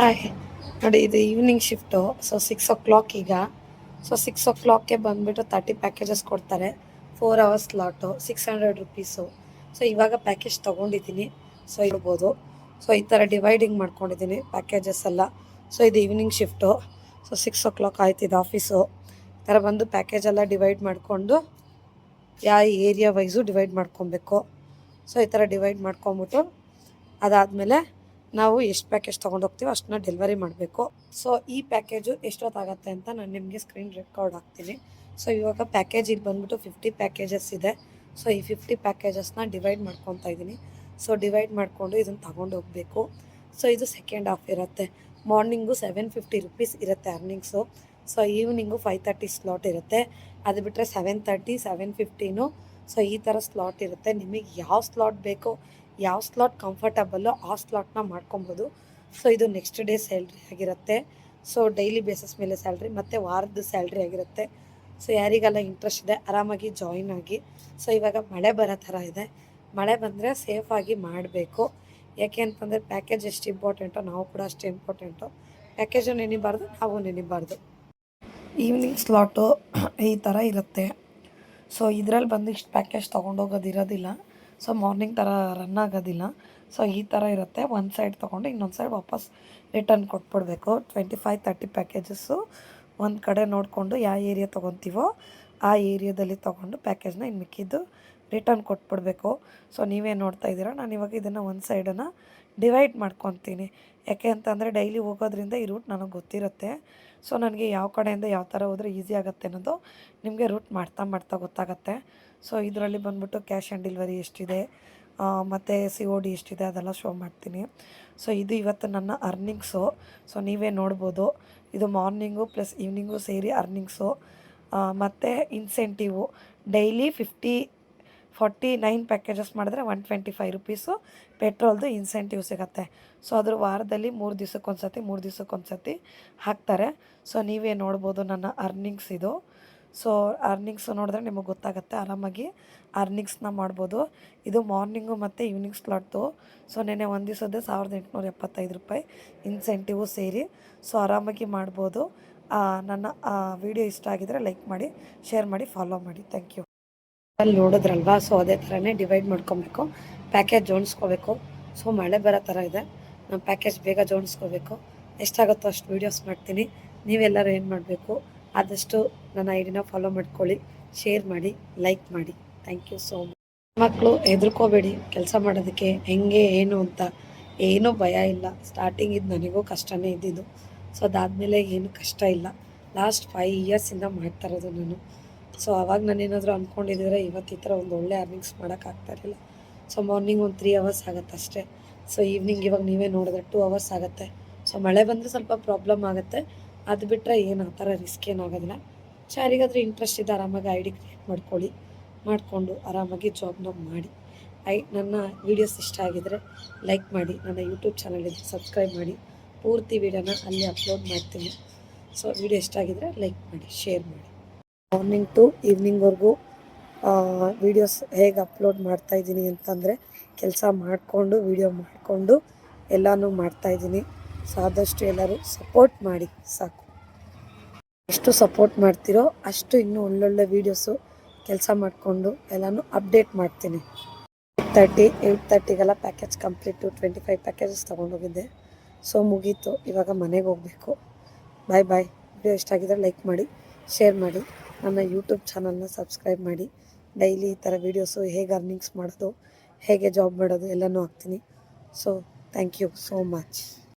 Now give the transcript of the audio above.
Hi ನೋಡಿ, ಇದು evening shift. So 6 o'clock ಈಗ. ಸೊ 6 o'clockಗೆ ಬಂದುಬಿಟ್ಟು 30 ಪ್ಯಾಕೇಜಸ್ ಕೊಡ್ತಾರೆ. 4 hours ಸ್ಲಾಟು, 600 rupees. ಸೊ ಇವಾಗ ಪ್ಯಾಕೇಜ್ ತೊಗೊಂಡಿದ್ದೀನಿ. ಸೊ ಇರ್ಬೋದು. ಸೊ ಈ ಥರ ಡಿವೈಡಿಂಗ್ ಮಾಡ್ಕೊಂಡಿದ್ದೀನಿ ಪ್ಯಾಕೇಜಸ್ ಎಲ್ಲ. ಸೊ ಇದು ಈವ್ನಿಂಗ್ ಶಿಫ್ಟು. ಸೊ 6 o'clock ಆಯ್ತಿದ್ದು ಆಫೀಸು. ಈ ಥರ ಬಂದು ಪ್ಯಾಕೇಜ್ ಎಲ್ಲ ಡಿವೈಡ್ ಮಾಡಿಕೊಂಡು ಯಾವ ಏರಿಯಾ ವೈಸು ಡಿವೈಡ್ ಮಾಡ್ಕೊಬೇಕು. ಸೊ ಈ ಥರ ಡಿವೈಡ್ ಮಾಡ್ಕೊಂಬಿಟ್ಟು ಅದಾದಮೇಲೆ ನಾವು ಎಷ್ಟು ಪ್ಯಾಕೇಜ್ ತೊಗೊಂಡೋಗ್ತೀವೋ ಅಷ್ಟನ್ನ ಡೆಲಿವರಿ ಮಾಡಬೇಕು. ಸೊ ಈ ಪ್ಯಾಕೇಜು ಎಷ್ಟೊತ್ತಾಗತ್ತೆ ಅಂತ ನಾನು ನಿಮಗೆ ಸ್ಕ್ರೀನ್ ರೆಕಾರ್ಡ್ ಹಾಕ್ತೀನಿ. ಸೊ ಇವಾಗ ಪ್ಯಾಕೇಜ್ ಇಲ್ಲಿ ಬಂದುಬಿಟ್ಟು 50 ಪ್ಯಾಕೇಜಸ್ ಇದೆ. ಸೊ ಈ 50 ಪ್ಯಾಕೇಜಸ್ನ ಡಿವೈಡ್ ಮಾಡ್ಕೊತಾ ಇದ್ದೀನಿ. ಸೊ ಡಿವೈಡ್ ಮಾಡಿಕೊಂಡು ಇದನ್ನು ತಗೊಂಡು ಹೋಗಬೇಕು. ಸೊ ಇದು ಸೆಕೆಂಡ್ ಹಾಫ್ ಇರುತ್ತೆ. ಮಾರ್ನಿಂಗು 750 rupees ಇರುತ್ತೆ ಅರ್ನಿಂಗ್ಸು. ಸೊ ಈವ್ನಿಂಗು 5:30 ಸ್ಲಾಟ್ ಇರುತ್ತೆ. ಅದು ಬಿಟ್ಟರೆ 7:30, 7:15 ಸೊ ಈ ಥರ ಸ್ಲಾಟ್ ಇರುತ್ತೆ. ನಿಮಗೆ ಯಾವ ಸ್ಲಾಟ್ ಬೇಕೋ, ಯಾವ ಸ್ಲಾಟ್ ಕಂಫರ್ಟಬಲ್ಲೋ ಆ ಸ್ಲಾಟ್ನ ಮಾಡ್ಕೊಬೋದು. ಸೊ ಇದು ನೆಕ್ಸ್ಟ್ ಡೇ ಸ್ಯಾಲ್ರಿ ಆಗಿರುತ್ತೆ. ಸೊ ಡೈಲಿ ಬೇಸಿಸ್ ಮೇಲೆ ಸ್ಯಾಲ್ರಿ ಮತ್ತು ವಾರದ ಸ್ಯಾಲ್ರಿ ಆಗಿರುತ್ತೆ. ಸೊ ಯಾರಿಗೆಲ್ಲ ಇಂಟ್ರೆಸ್ಟ್ ಇದೆ ಆರಾಮಾಗಿ ಜಾಯಿನ್ ಆಗಿ. ಸೊ ಇವಾಗ ಮಳೆ ಬರೋ ಥರ ಇದೆ. ಮಳೆ ಬಂದರೆ ಸೇಫಾಗಿ ಮಾಡಬೇಕು. ಯಾಕೆ ಅಂತಂದರೆ ಪ್ಯಾಕೇಜ್ ಎಷ್ಟು ಇಂಪಾರ್ಟೆಂಟೋ ನಾವು ಕೂಡ ಅಷ್ಟೇ ಇಂಪಾರ್ಟೆಂಟು. ಪ್ಯಾಕೇಜು ನೆನಿಬಾರ್ದು, ನಾವು ನೆನಿಬಾರ್ದು. ಈವ್ನಿಂಗ್ ಸ್ಲಾಟು ಈ ಥರ ಇರುತ್ತೆ. ಸೊ ಇದರಲ್ಲಿ ಬಂದು ಇಷ್ಟು ಪ್ಯಾಕೇಜ್ ತೊಗೊಂಡೋಗೋದಿರೋದಿಲ್ಲ. ಸೊ ಮಾರ್ನಿಂಗ್ ಥರ ರನ್ ಆಗೋದಿಲ್ಲ. ಸೊ ಈ ಥರ ಇರುತ್ತೆ. ಒಂದು ಸೈಡ್ ತೊಗೊಂಡು ಇನ್ನೊಂದು ಸೈಡ್ ವಾಪಸ್ ರಿಟರ್ನ್ ಕೊಟ್ಬಿಡ್ಬೇಕು. 25-30 ಪ್ಯಾಕೇಜಸ್ಸು ಒಂದು ಕಡೆ ನೋಡಿಕೊಂಡು ಯಾವ ಏರಿಯಾ ತೊಗೊತೀವೋ ಆ ಏರಿಯಾದಲ್ಲಿ ತೊಗೊಂಡು ಪ್ಯಾಕೇಜ್ನ ಇನ್ನು ಮಿಕ್ಕಿದ್ದು ರಿಟರ್ನ್ ಕೊಟ್ಬಿಡ್ಬೇಕು. ಸೊ ನೀವೇ ನೋಡ್ತಾ ಇದ್ದೀರಾ, ನಾನು ಇವಾಗ ಇದನ್ನು ಒಂದು ಸೈಡನ್ನು ಡಿವೈಡ್ ಮಾಡ್ಕೊತೀನಿ. ಯಾಕೆ ಅಂತಂದರೆ ಡೈಲಿ ಹೋಗೋದ್ರಿಂದ ಈ ರೂಟ್ ನನಗೆ ಗೊತ್ತಿರುತ್ತೆ. ಸೊ ನನಗೆ ಯಾವ ಕಡೆಯಿಂದ ಯಾವ ಥರ ಹೋದರೆ ಈಸಿ ಆಗುತ್ತೆ ಅನ್ನೋದು ನಿಮಗೆ ರೂಟ್ ಮಾಡ್ತಾ ಗೊತ್ತಾಗುತ್ತೆ. ಸೊ ಇದರಲ್ಲಿ ಬಂದ್ಬಿಟ್ಟು ಕ್ಯಾಶ್ ಆನ್ ಡೆಲಿವರಿ ಎಷ್ಟಿದೆ ಮತ್ತು COD ಎಷ್ಟಿದೆ ಅದೆಲ್ಲ ಶೋ ಮಾಡ್ತೀನಿ. ಸೊ ಇದು ಇವತ್ತು ನನ್ನ ಅರ್ನಿಂಗ್ಸು. ಸೊ ನೀವೇ ನೋಡ್ಬೋದು, ಇದು ಮಾರ್ನಿಂಗು ಪ್ಲಸ್ ಈವ್ನಿಂಗು ಸೇರಿ ಅರ್ನಿಂಗ್ಸು. ಮತ್ತು ಇನ್ಸೆಂಟಿವು ಡೈಲಿ 49 ಪ್ಯಾಕೇಜಸ್ ಮಾಡಿದ್ರೆ 125 rupees ಪೆಟ್ರೋಲ್ದು ಇನ್ಸೆಂಟಿವ್ ಸಿಗುತ್ತೆ. ಸೊ ಅದ್ರ ವಾರದಲ್ಲಿ 3 ದಿವಸಕ್ಕೊಂದು ಸತಿ ಹಾಕ್ತಾರೆ. ಸೊ ನೀವೇ ನೋಡ್ಬೋದು ನನ್ನ ಅರ್ನಿಂಗ್ಸ್ ಇದು. ಸೊ ಅರ್ನಿಂಗ್ಸ್ ನೋಡಿದ್ರೆ ನಿಮಗೆ ಗೊತ್ತಾಗುತ್ತೆ, ಆರಾಮಾಗಿ ಅರ್ನಿಂಗ್ಸ್ನ ಮಾಡ್ಬೋದು. ಇದು ಮಾರ್ನಿಂಗು ಮತ್ತು ಈವ್ನಿಂಗ್ ಸ್ಲಾಟ್ದು. ಸೊ ನೆನ್ನೆ ಒಂದು ದಿವಸದ್ದೇ 1875 ರೂಪಾಯಿ ಇನ್ಸೆಂಟಿವು ಸೇರಿ. ಸೊ ಆರಾಮಾಗಿ ಮಾಡ್ಬೋದು. ನನ್ನ ವಿಡಿಯೋ ಇಷ್ಟ ಆಗಿದರೆ ಲೈಕ್ ಮಾಡಿ, ಶೇರ್ ಮಾಡಿ, ಫಾಲೋ ಮಾಡಿ. Thank you. ಅಲ್ಲಿ ನೋಡಿದ್ರಲ್ವಾ, ಸೊ ಅದೇ ಥರನೇ ಡಿವೈಡ್ ಮಾಡ್ಕೊಬೇಕು. ಪ್ಯಾಕೇಜ್ ಜೋಡಿಸ್ಕೋಬೇಕು. ಸೊ ಮಳೆ ಬರೋ ಥರ ಇದೆ, ನಮ್ಮ ಪ್ಯಾಕೇಜ್ ಬೇಗ ಜೋಡಿಸ್ಕೋಬೇಕು. ಎಷ್ಟಾಗುತ್ತೋ ಅಷ್ಟು ವೀಡಿಯೋಸ್ ಮಾಡ್ತೀನಿ. ನೀವೆಲ್ಲರೂ ಏನು ಮಾಡಬೇಕು, ಆದಷ್ಟು ನನ್ನ ಐಡಿನ ಫಾಲೋ ಮಾಡ್ಕೊಳ್ಳಿ, ಶೇರ್ ಮಾಡಿ, ಲೈಕ್ ಮಾಡಿ. Thank you so much. ಮಕ್ಕಳು ಹೆದರ್ಕೋಬೇಡಿ ಕೆಲಸ ಮಾಡೋದಕ್ಕೆ, ಹೆಂಗೆ ಏನು ಅಂತ ಏನೂ ಭಯ ಇಲ್ಲ. ಸ್ಟಾರ್ಟಿಂಗ್ ಇದು ನನಗೂ ಕಷ್ಟನೇ ಇದ್ದಿದ್ದು. ಸೊ ಅದಾದಮೇಲೆ ಏನು ಕಷ್ಟ ಇಲ್ಲ. ಲಾಸ್ಟ್ 5 yearsಯಿಂದ ಮಾಡ್ತಾ ಇರೋದು ನಾನು. ಸೊ ಆವಾಗ ನಾನೇನಾದರೂ ಅಂದ್ಕೊಂಡಿದ್ದರೆ ಇವತ್ತು ಈ ಥರ ಒಂದು ಒಳ್ಳೆ ಅರ್ನಿಂಗ್ಸ್ ಮಾಡೋಕ್ಕಾಗ್ತಾಯಿರಲಿಲ್ಲ. ಸೊ ಮಾರ್ನಿಂಗ್ ಒಂದು 3 hours ಆಗುತ್ತೆ ಅಷ್ಟೇ. ಸೊ ಈವ್ನಿಂಗ್ ಇವಾಗ ನೀವೇ ನೋಡಿದ್ರೆ 2 hours ಆಗುತ್ತೆ. ಸೊ ಮಳೆ ಬಂದರೆ ಸ್ವಲ್ಪ ಪ್ರಾಬ್ಲಮ್ ಆಗುತ್ತೆ. ಅದು ಬಿಟ್ಟರೆ ಏನು ಆ ಥರ ರಿಸ್ಕ್ ಏನಾಗೋದಿಲ್ಲ. ಸೊ ಯಾರಿಗಾದ್ರೂ ಇಂಟ್ರೆಸ್ಟ್ ಇದೆ ಆರಾಮಾಗಿ ID ಕ್ರಿಯೇಟ್ ಮಾಡಿಕೊಂಡು ಆರಾಮಾಗಿ ಜಾಬ್ನ ಮಾಡಿ. ನನ್ನ ವೀಡಿಯೋಸ್ ಇಷ್ಟ ಆಗಿದರೆ ಲೈಕ್ ಮಾಡಿ, ನನ್ನ ಯೂಟ್ಯೂಬ್ ಚಾನಲಿಗೆ ಸಬ್ಸ್ಕ್ರೈಬ್ ಮಾಡಿ. ಪೂರ್ತಿ ವೀಡಿಯೋನ ಅಲ್ಲಿ ಅಪ್ಲೋಡ್ ಮಾಡ್ತೀನಿ. ಸೊ ವೀಡಿಯೋ ಇಷ್ಟ ಆಗಿದರೆ ಲೈಕ್ ಮಾಡಿ, ಶೇರ್ ಮಾಡಿ. ಮಾರ್ನಿಂಗ್ ಟು ಈವ್ನಿಂಗ್ವರೆಗೂ ವೀಡಿಯೋಸ್ ಹೇಗೆ ಅಪ್ಲೋಡ್ ಮಾಡ್ತಾಯಿದ್ದೀನಿ ಅಂತಂದರೆ ಕೆಲಸ ಮಾಡಿಕೊಂಡು ವೀಡಿಯೋ ಮಾಡಿಕೊಂಡು ಎಲ್ಲನೂ ಮಾಡ್ತಾಯಿದ್ದೀನಿ. ಸೊ ಆದಷ್ಟು ಎಲ್ಲರೂ ಸಪೋರ್ಟ್ ಮಾಡಿ ಸಾಕು. ಎಷ್ಟು ಸಪೋರ್ಟ್ ಮಾಡ್ತೀರೋ ಅಷ್ಟು ಇನ್ನೂ ಒಳ್ಳೊಳ್ಳೆ ವೀಡಿಯೋಸು ಕೆಲಸ ಮಾಡಿಕೊಂಡು ಎಲ್ಲನೂ ಅಪ್ಡೇಟ್ ಮಾಡ್ತೀನಿ. 8:30ಗೆಲ್ಲ ಪ್ಯಾಕೇಜ್ ಕಂಪ್ಲೀಟು. 25 ಪ್ಯಾಕೇಜಸ್ ತೊಗೊಂಡೋಗಿದ್ದೆ. ಸೊ ಮುಗೀತು, ಇವಾಗ ಮನೆಗೆ ಹೋಗಬೇಕು. ಬಾಯ್. ವಿಡಿಯೋ ಇಷ್ಟ ಆಗಿದ್ರೆ ಲೈಕ್ ಮಾಡಿ, ಶೇರ್ ಮಾಡಿ, ನನ್ನ ಯೂಟ್ಯೂಬ್ ಚಾನಲ್ನ ಸಬ್ಸ್ಕ್ರೈಬ್ ಮಾಡಿ. ಡೈಲಿ ಈ ಥರ ವೀಡಿಯೋಸು ಹೇಗೆ ಅರ್ನಿಂಗ್ಸ್ ಮಾಡೋದು, ಹೇಗೆ ಜಾಬ್ ಮಾಡೋದು ಎಲ್ಲನೂ ಹಾಕ್ತೀನಿ. So thank you so much.